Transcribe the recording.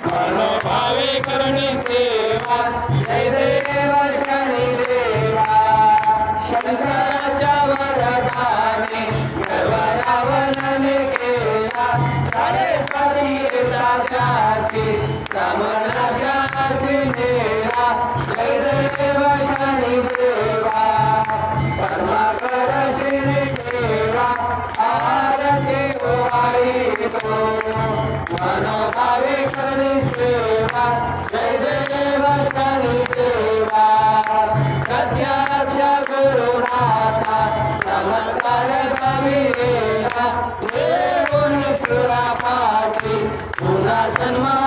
मनोभावे करणी सेवा जय देव शनी देवा शंकराच्या वरदाने गर्व रावणाने केला साडेसाती येताची रामनाशाची नेला जय देव शनी देवा कर्माकर श्री देवा आरती ओवाळीतो मनोभावे करणी सेवा जय देव शनी देवा प्रत्यक्ष गुरुनाथा चमत्कार कविला येऊन सुरापाची पुन्हा सन्मान